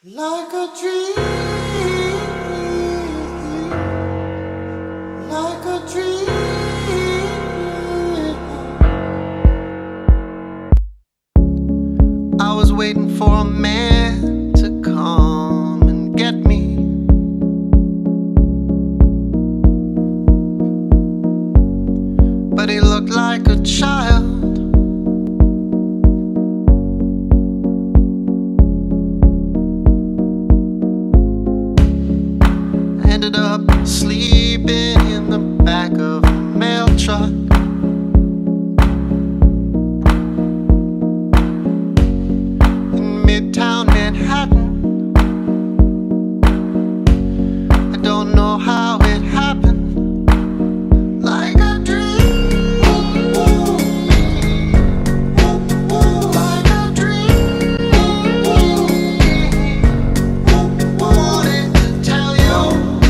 Like a dream, like a dream. I was waiting for a man to come and get me. But he looked like a child. Ended up sleeping in the back of a mail truck. In Midtown Manhattan. I don't know how it happened. Like a dream. Like a dream. Wanted to tell you.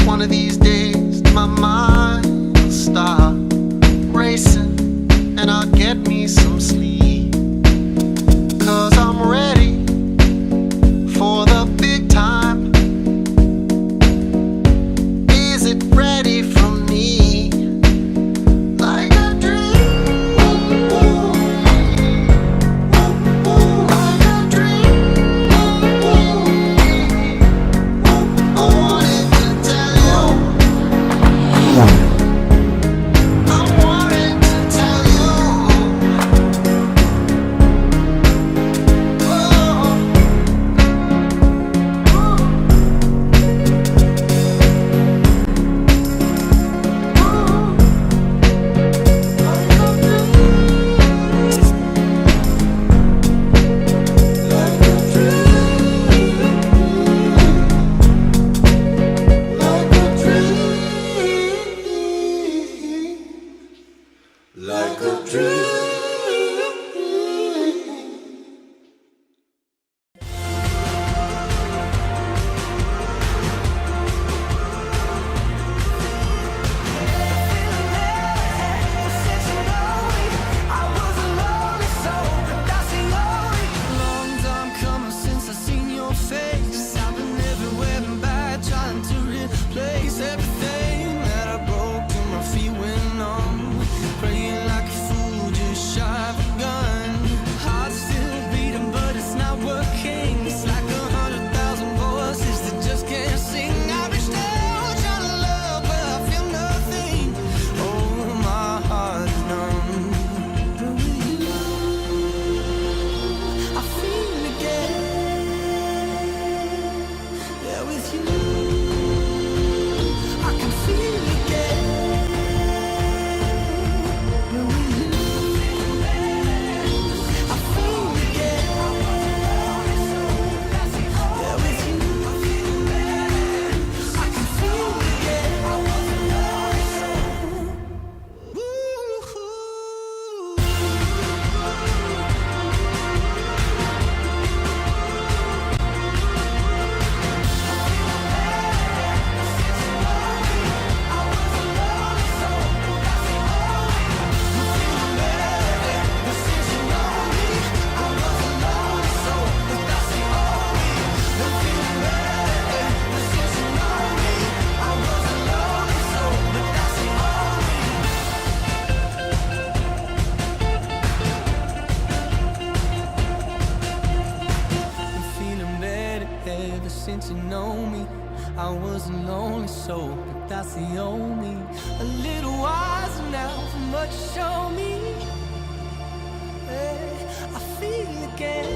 One of these days my mind will stop racing and I'll get me some sleep. 'Cause I'm ready for the big time. Is it ready for me? Like a dream. Like a dream. I wanted to tell you. I wanted to tell you. Like a dream. Ever since you know me, I was a lonely soul, but that's the only. A little wiser now from what you show me. Hey, I feel again.